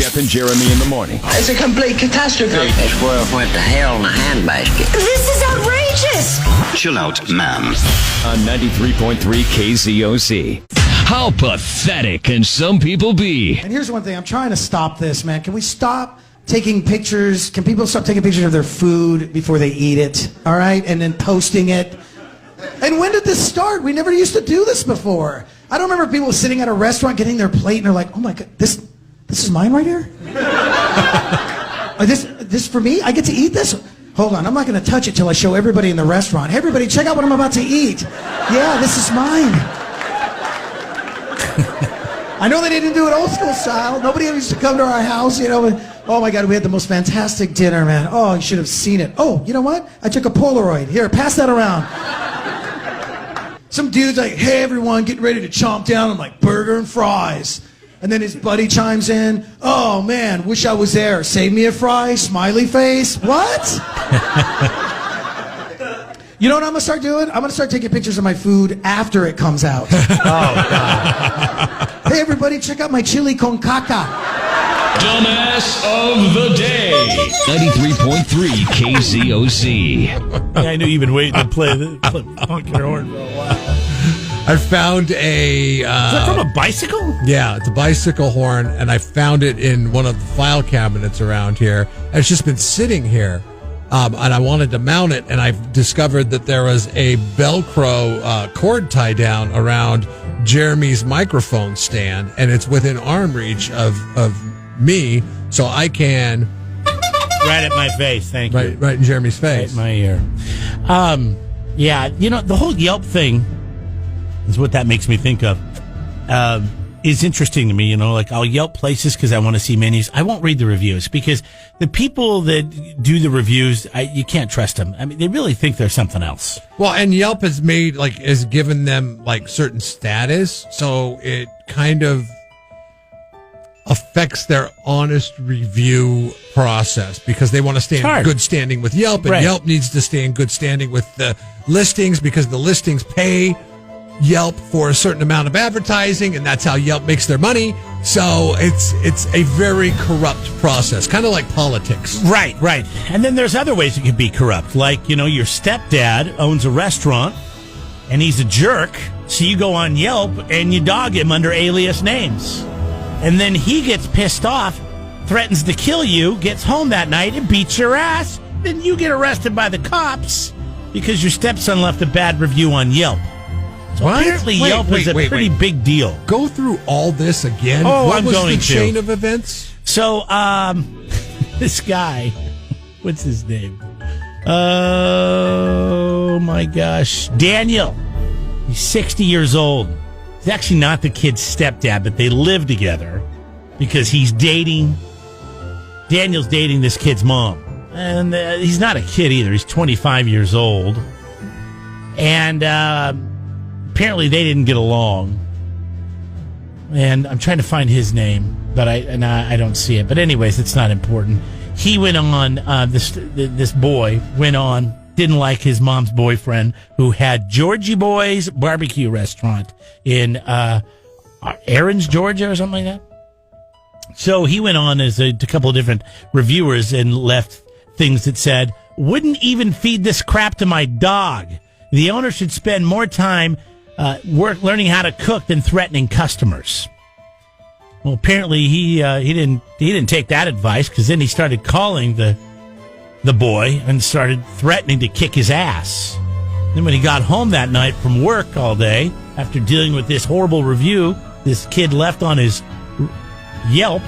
Jeff and Jeremy in the morning. It's a complete catastrophe. It's worth went to hell in a handbasket. This is outrageous. Chill out, man. On 93.3 KZOC. How pathetic can some people be? And here's one thing. I'm trying to stop this, man. Can we stop taking pictures? Can people stop taking pictures of their food before they eat it? All right? And then posting it. And when did this start? We never used to do this before. I don't remember people sitting at a restaurant getting their plate and they're like, oh my God, this is mine right here? This for me? I get to eat this? Hold on, I'm not going to touch it till I show everybody in the restaurant. Hey, everybody, check out what I'm about to eat. Yeah, this is mine. I know they didn't do it old school style. Nobody used to come to our house, you know. Oh my God, we had the most fantastic dinner, man. Oh, you should have seen it. Oh, you know what? I took a Polaroid. Here, pass that around. Some dude's like, hey, everyone, getting ready to chomp down on like burger and fries. And then his buddy chimes in, oh man, wish I was there. Save me a fry, smiley face. What? You know what I'm going to start doing? I'm going to start taking pictures of my food after it comes out. Oh, God. Hey, everybody, check out my chili con caca. Dumbass of the day. 93.3 KZOC. I knew you've been waiting to play the honking horn for a while. I found a... Is that from a bicycle? Yeah, it's a bicycle horn, and I found it in one of the file cabinets around here. It's just been sitting here, and I wanted to mount it, and I've discovered that there was a Velcro cord tie down around Jeremy's microphone stand, and it's within arm reach of me, so I can... Right at my face, thank you. Right in Jeremy's face. Right in my ear. Yeah, you know, the whole Yelp thing is what that makes me think of. Is interesting to me, you know, like I'll Yelp places because I want to see menus. I won't read the reviews because the people that do the reviews, you can't trust them. I mean, they really think they're something else. Well, and Yelp has given them like certain status, so it kind of affects their honest review process because they want to stay in good standing with Yelp, and Yelp needs to stay in good standing with the listings because the listings pay Yelp for a certain amount of advertising, and that's how Yelp makes their money. So it's a very corrupt process, kind of like politics. Right. And then there's other ways it could be corrupt, like, you know, your stepdad owns a restaurant and he's a jerk, so you go on Yelp and you dog him under alias names. And then he gets pissed off, threatens to kill you, gets home that night and beats your ass. Then you get arrested by the cops because your stepson left a bad review on Yelp. So apparently Yelp is a pretty big deal. Go through all this again. Oh, what I'm was going the chain of events? So, this guy, what's his name? Oh my gosh, Daniel. He's 60 years old. He's actually not the kid's stepdad, but they live together because Daniel's dating this kid's mom. And he's not a kid either. He's 25 years old. And apparently they didn't get along. And I'm trying to find his name, but I don't see it. But anyways, it's not important. He went on, this boy went on, didn't like his mom's boyfriend, who had Georgie Boy's barbecue restaurant in Aarons, Georgia, or something like that. So he went on as a couple of different reviewers and left things that said, wouldn't even feed this crap to my dog. The owner should spend more time learning how to cook than threatening customers. Well, apparently he didn't take that advice, because then he started calling the boy and started threatening to kick his ass. Then when he got home that night from work all day, after dealing with this horrible review this kid left on his Yelp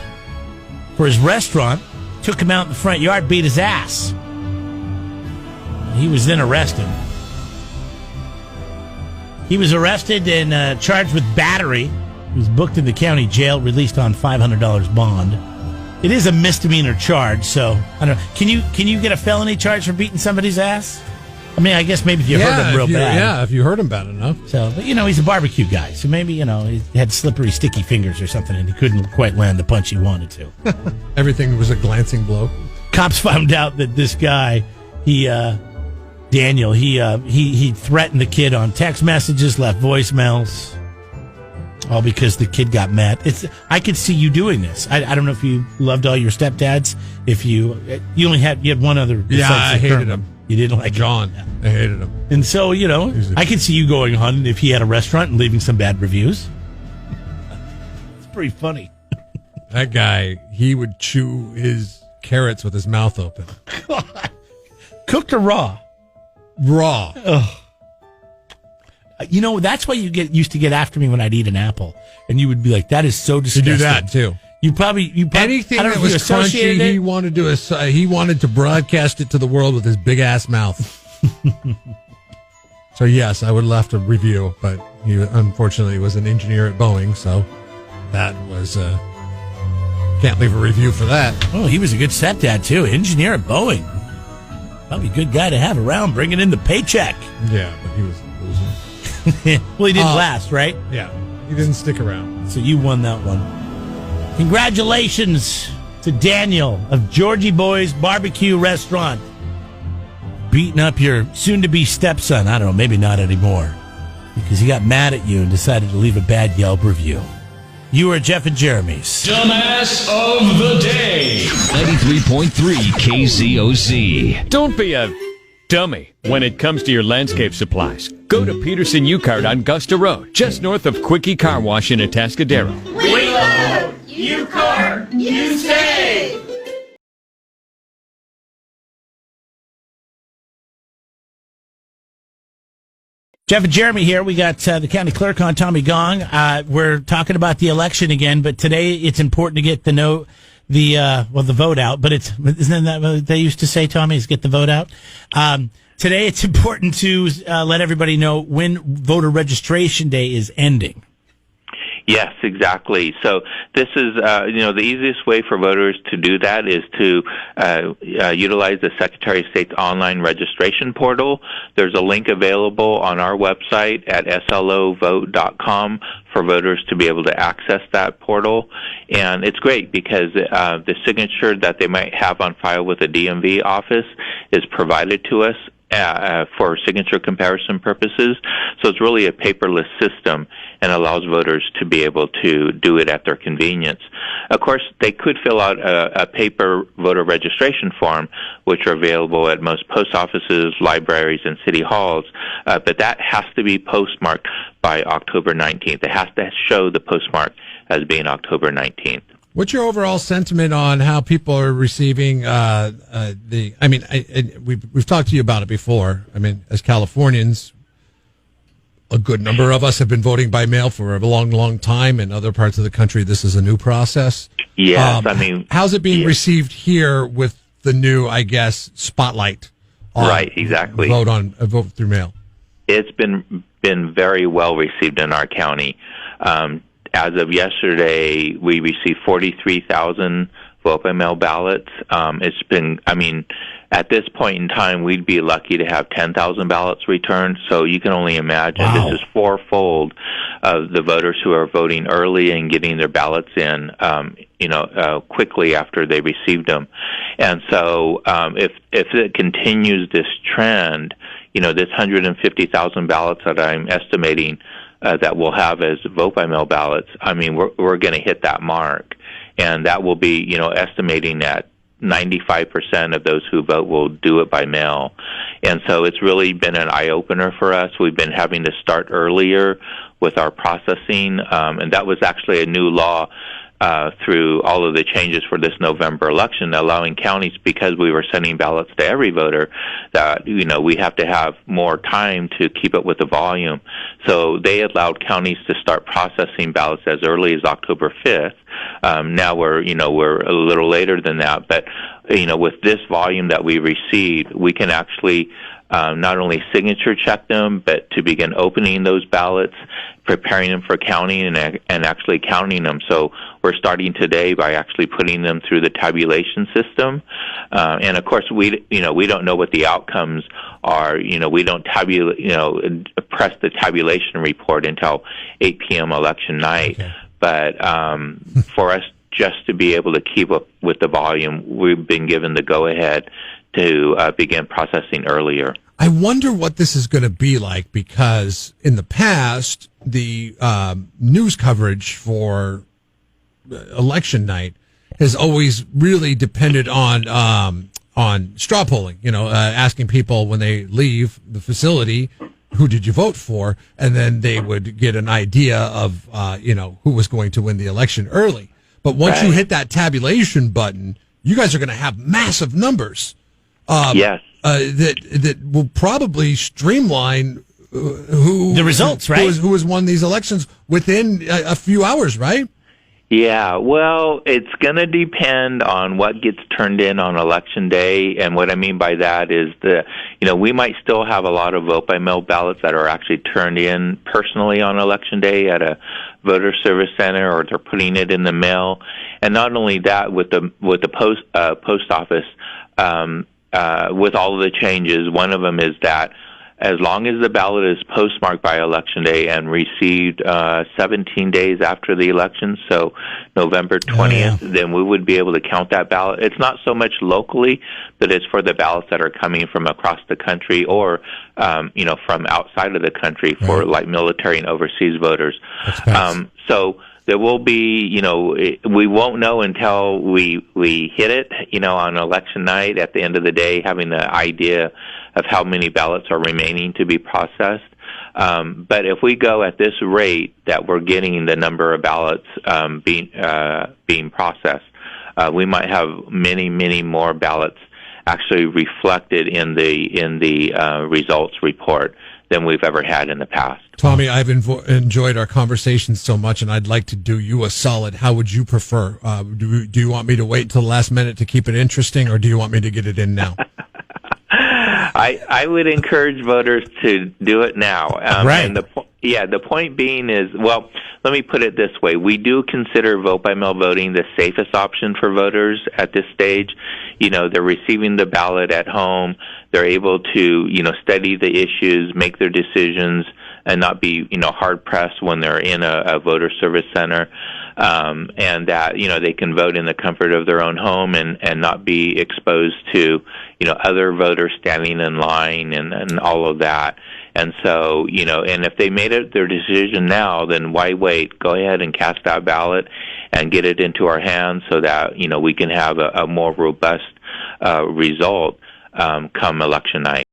for his restaurant, took him out in the front yard, beat his ass. He was then arrested. He was arrested and charged with battery. He was booked in the county jail, released on $500 bond. It is a misdemeanor charge, so I don't know. Can you get a felony charge for beating somebody's ass? I mean, I guess maybe if you hurt him real bad. Yeah, if you hurt him bad enough. So, but he's a barbecue guy, so maybe he had slippery, sticky fingers or something, and he couldn't quite land the punch he wanted to. Everything was a glancing blow. Cops found out that this guy, Daniel, he threatened the kid on text messages, left voicemails. All because the kid got mad. I could see you doing this. I don't know if you loved all your stepdads. If you had one other. Yeah, I hated him. You didn't like John. I hated him. And so, I could see you going on if he had a restaurant and leaving some bad reviews. It's pretty funny. That guy, he would chew his carrots with his mouth open. Cooked or raw? Raw. Ugh. That's why you used to get after me when I'd eat an apple, and you would be like, "That is so disgusting." You do that too. You probably anything that was crunchy. He wanted to broadcast it to the world with his big ass mouth. So yes, I would have left a review, but he unfortunately was an engineer at Boeing, so that was can't leave a review for that. Oh, he was a good stepdad too, engineer at Boeing. Probably a good guy to have around, bringing in the paycheck. Yeah, but he was losing. Well, he didn't last, right? Yeah, he didn't stick around. So you won that one. Congratulations to Daniel of Georgie Boy's Barbecue Restaurant. Beating up your soon-to-be stepson. I don't know, maybe not anymore. Because he got mad at you and decided to leave a bad Yelp review. You are Jeff and Jeremy's Dumbass of the Day. 93.3 KZOZ. Don't be a dummy when it comes to your landscape supplies. Go to Peterson U-Cart on Gusta Road, just north of Quickie Car Wash in Atascadero. We load, you cart, you save. Jeff and Jeremy here. We got the county clerk on, Tommy Gong. We're talking about the election again, but today it's important to get the vote out. But isn't that what they used to say, Tommy, is get the vote out? Today it's important to let everybody know when voter registration day is ending. Yes, exactly. So this is, the easiest way for voters to do that is to utilize the Secretary of State's online registration portal. There's a link available on our website at slovote.com for voters to be able to access that portal. And it's great because the signature that they might have on file with the DMV office is provided to us for signature comparison purposes. So it's really a paperless system and allows voters to be able to do it at their convenience. Of course, they could fill out a paper voter registration form, which are available at most post offices, libraries, and city halls, but that has to be postmarked by October 19th. It has to show the postmark as being October 19th. What's your overall sentiment on how people are receiving we've talked to you about it before. I mean, as Californians, a good number of us have been voting by mail for a long, long time. In other parts of the country, this is a new process. Yes, how's it being received here with the new, I guess, spotlight? Right, exactly. Vote through mail. It's been very well received in our county. As of yesterday, we received 43,000 vote-by-mail ballots. It's been, at this point in time, we'd be lucky to have 10,000 ballots returned. So you can only imagine This is fourfold of the voters who are voting early and getting their ballots in, quickly after they received them. And so if it continues this trend, this 150,000 ballots that I'm estimating that we'll have as vote-by-mail ballots, we're going to hit that mark. And that will be, estimating that 95% of those who vote will do it by mail. And so it's really been an eye-opener for us. We've been having to start earlier with our processing, and that was actually a new law through all of the changes for this November election, allowing counties, because we were sending ballots to every voter, that, we have to have more time to keep up with the volume. So they allowed counties to start processing ballots as early as October 5th. Now we're a little later than that, but, with this volume that we received, we can actually not only signature check them, but to begin opening those ballots, preparing them for counting, and actually counting them. So we're starting today by actually putting them through the tabulation system. And of course, we don't know what the outcomes are. We don't press the tabulation report until 8 p.m. election night. Okay. But for us just to be able to keep up with the volume, we've been given the go-ahead to begin processing earlier. I wonder what this is going to be like, because in the past, the news coverage for election night has always really depended on straw polling. Asking people when they leave the facility, who did you vote for, and then they would get an idea of who was going to win the election early. But once you hit that tabulation button, you guys are going to have massive numbers. Yes. That will probably streamline who the results, right? Who has won these elections within a few hours, right? Yeah, well, it's going to depend on what gets turned in on Election Day, and what I mean by that is we might still have a lot of vote-by-mail ballots that are actually turned in personally on Election Day at a voter service center, or they're putting it in the mail. And not only that, with the post office, with all of the changes, one of them is that as long as the ballot is postmarked by Election Day and received 17 days after the election, so November 20th, then we would be able to count that ballot. It's not so much locally, but it's for the ballots that are coming from across the country, or from outside of the country for like military and overseas voters. So there will be, we won't know until we hit it, on election night at the end of the day, having the idea of how many ballots are remaining to be processed. But if we go at this rate that we're getting the number of ballots being processed, we might have many, many more ballots actually reflected in the results report than we've ever had in the past. Tommy, I've enjoyed our conversation so much, and I'd like to do you a solid. How would you prefer? Do you want me to wait until the last minute to keep it interesting, or do you want me to get it in now? I would encourage voters to do it now. Right. And the point being is, well, let me put it this way. We do consider vote-by-mail voting the safest option for voters at this stage. They're receiving the ballot at home. They're able to, study the issues, make their decisions, and not be, hard-pressed when they're in a voter service center. And that, they can vote in the comfort of their own home and not be exposed to, other voters standing in line and all of that. And so, and if they made it their decision now, then why wait? Go ahead and cast that ballot and get it into our hands so that, we can have a more robust result come election night.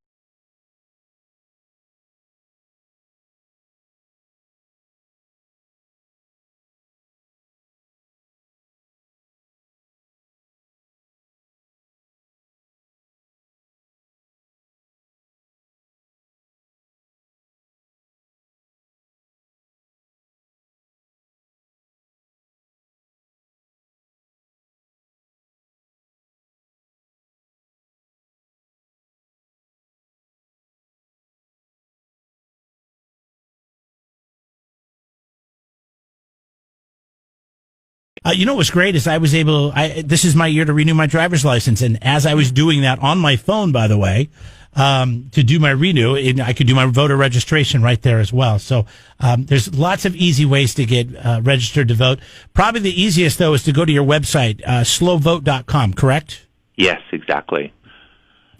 What was great is I was able, this is my year to renew my driver's license. And as I was doing that on my phone, by the way, to do my renew, I could do my voter registration right there as well. So, there's lots of easy ways to get registered to vote. Probably the easiest, though, is to go to your website, slowvote.com, correct? Yes, exactly.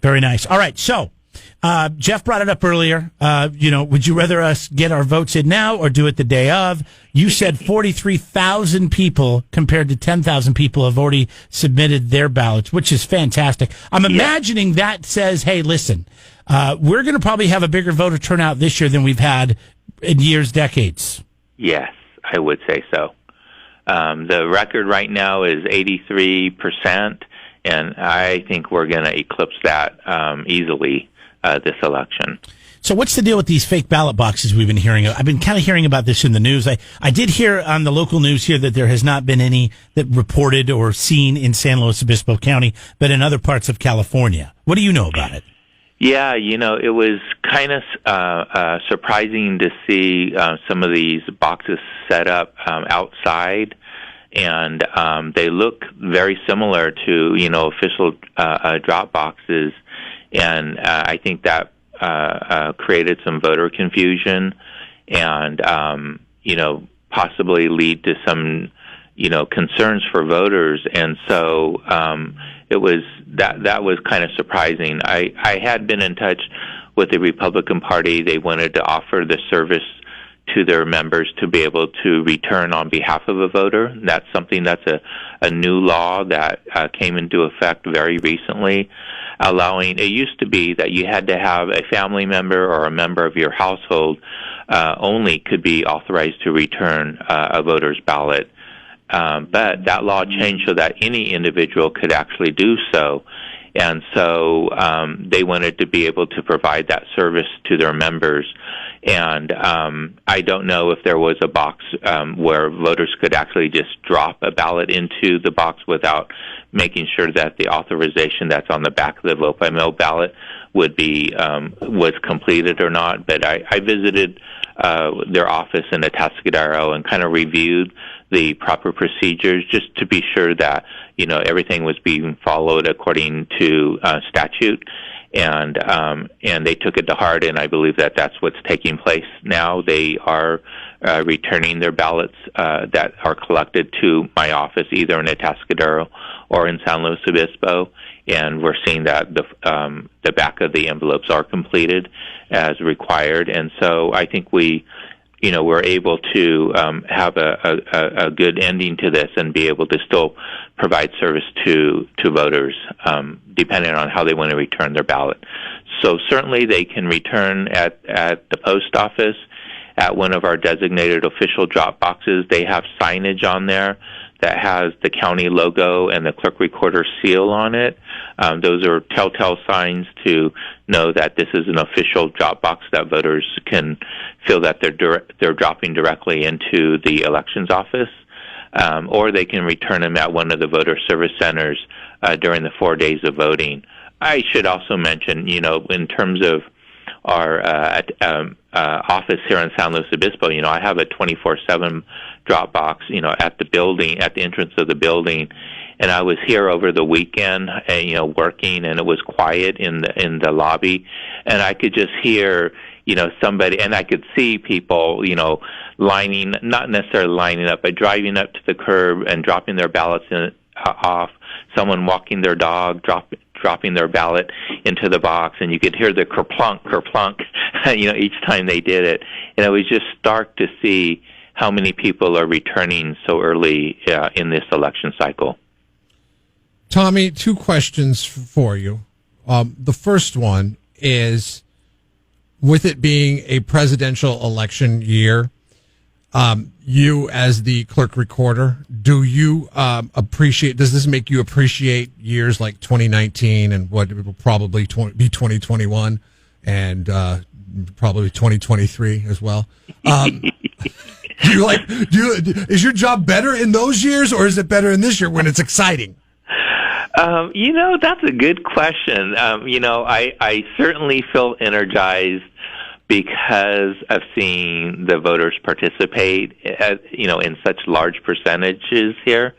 Very nice. All right. So, Jeff brought it up earlier. Would you rather us get our votes in now or do it the day of? You said 43,000 people compared to 10,000 people have already submitted their ballots, which is fantastic. I'm imagining that says, hey, listen, we're going to probably have a bigger voter turnout this year than we've had in years, decades. Yes, I would say so. The record right now is 83%, and I think we're going to eclipse that easily this election. So what's the deal with these fake ballot boxes we've been hearing? I've been kind of hearing about this in the news. I did hear on the local news here that there has not been any that reported or seen in San Luis Obispo County, but in other parts of California. What do you know about it? Yeah, it was kind of surprising to see some of these boxes set up outside, and they look very similar to, official drop boxes, and I think that created some voter confusion and, possibly lead to some, concerns for voters. And so it was that was kind of surprising. I had been in touch with the Republican Party. They wanted to offer the service to their members to be able to return on behalf of a voter. That's something that's a new law that came into effect very recently, allowing, it used to be that you had to have a family member or a member of your household only could be authorized to return a voter's ballot. But that law changed so that any individual could actually do so. And so they wanted to be able to provide that service to their members. And I don't know if there was a box where voters could actually just drop a ballot into the box without making sure that the authorization that's on the back of the vote by mail ballot would be was completed or not. But I visited their office in Atascadero and kind of reviewed the proper procedures just to be sure that everything was being followed according to statute, and they took it to heart, and I believe that that's what's taking place now. They are returning their ballots that are collected to my office, either in Atascadero or in San Luis Obispo, and we're seeing that the back of the envelopes are completed as required, and so I think we're able to have a good ending to this and be able to still provide service to voters, depending on how they want to return their ballot. So certainly they can return at the post office, at one of our designated official drop boxes. They have signage on there that has the county logo and the clerk recorder seal on it. Those are telltale signs to know that this is an official drop box that voters can feel that they're dropping directly into the elections office, or they can return them at one of the voter service centers during the 4 days of voting. I should also mention, in terms of our office here in San Luis Obispo, I have a 24/7 drop box, at the building, at the entrance of the building. And I was here over the weekend, working, and it was quiet in the lobby, and I could just hear, somebody, and I could see people, lining, not necessarily lining up, but driving up to the curb and dropping their ballots off. Someone walking their dog, dropping their ballot into the box, and you could hear the kerplunk, kerplunk, each time they did it. And it was just stark to see how many people are returning so early in this election cycle. Tommy, two questions for you. The first one is, with it being a presidential election year, you as the clerk recorder, do you does this make you appreciate years like 2019 and what it will probably be 2021 and probably 2023 as well? Is your job better in those years, or is it better in this year when it's exciting? That's a good question. I certainly feel energized because of seeing the voters participate, in such large percentages here.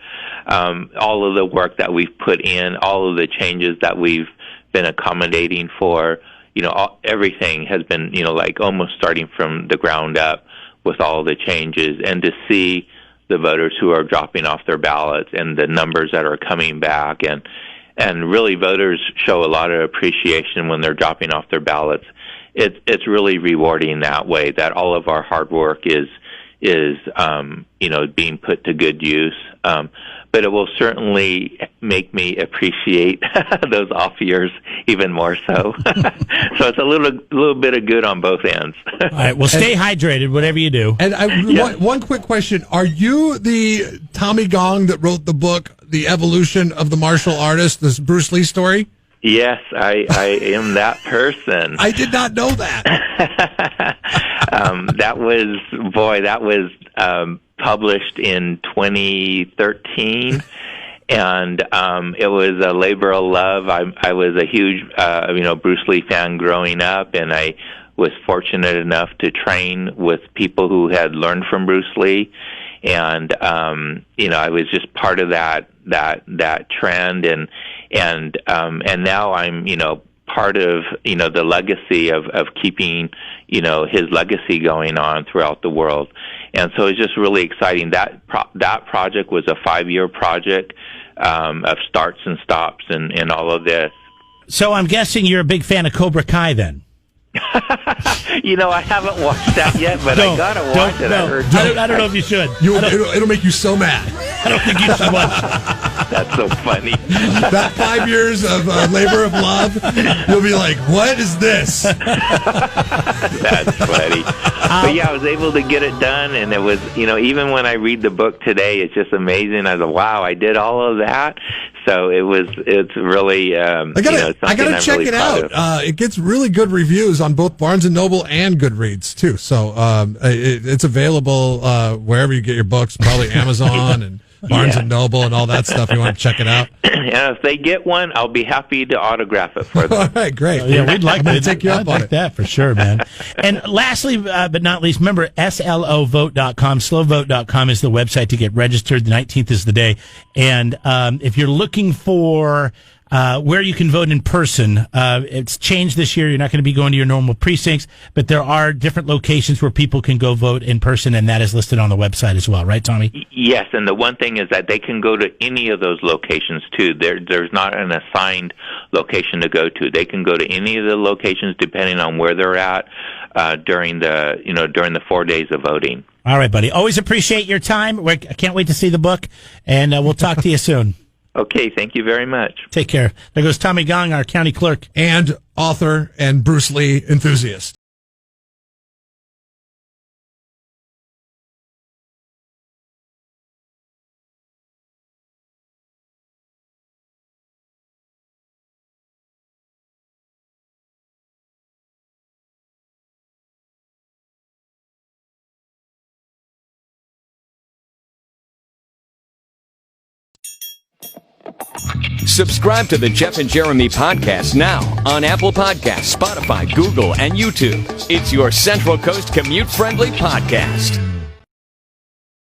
All of the work that we've put in, all of the changes that we've been accommodating for, everything has been, almost starting from the ground up with all the changes, and to see the voters who are dropping off their ballots and the numbers that are coming back, and really voters show a lot of appreciation when they're dropping off their ballots. It's really rewarding that way, that all of our hard work is being put to good use. But it will certainly make me appreciate those off years even more so. So it's a little bit of good on both ends. All right. Well, stay hydrated, whatever you do. And one quick question: are you the Tommy Gong that wrote the book, The Evolution of the Martial Artist, this Bruce Lee story? Yes, I am that person. I did not know that. That was published in 2013, and it was a labor of love. I was a huge, Bruce Lee fan growing up, and I was fortunate enough to train with people who had learned from Bruce Lee, and I was just part of that trend, and now I'm part of the legacy of keeping his legacy going on throughout the world. And so it's just really exciting. That project was a 5-year project of starts and stops and all of this. So I'm guessing you're a big fan of Cobra Kai then. I haven't watched that yet, but I gotta watch it. No. I don't know if you should. It'll make you so mad. I don't think you should watch it. That's so funny. That 5 years of labor of love, you'll be like, what is this? That's funny. But yeah, I was able to get it done, and it was, even when I read the book today, it's just amazing. I was like, wow, I did all of that. So it's really, I gotta check really it out. It gets really good reviews on both Barnes & Noble and Goodreads, too. So it's available wherever you get your books, probably Amazon and Barnes & Noble and all that stuff. You want to check it out? And if they get one, I'll be happy to autograph it for them. All right, great. We'd like to take you up on it. That for sure, man. And lastly, but not least, remember slovote.com. Slowvote.com is the website to get registered. The 19th is the day. And if you're looking for where you can vote in person, it's changed this year. You're not going to be going to your normal precincts, but there are different locations where people can go vote in person, and that is listed on the website as well, right, Tommy? Yes, and the one thing is that they can go to any of those locations too. There's not an assigned location to go to. They can go to any of the locations depending on where they're at during the 4 days of voting. All right, buddy. Always appreciate your time. I can't wait to see the book, and we'll talk to you soon. Okay, thank you very much. Take care. There goes Tommy Gong, our county clerk. And author and Bruce Lee enthusiast. Subscribe to the Jeff and Jeremy podcast now on Apple Podcasts, Spotify, Google, and YouTube. It's your Central Coast commute-friendly podcast.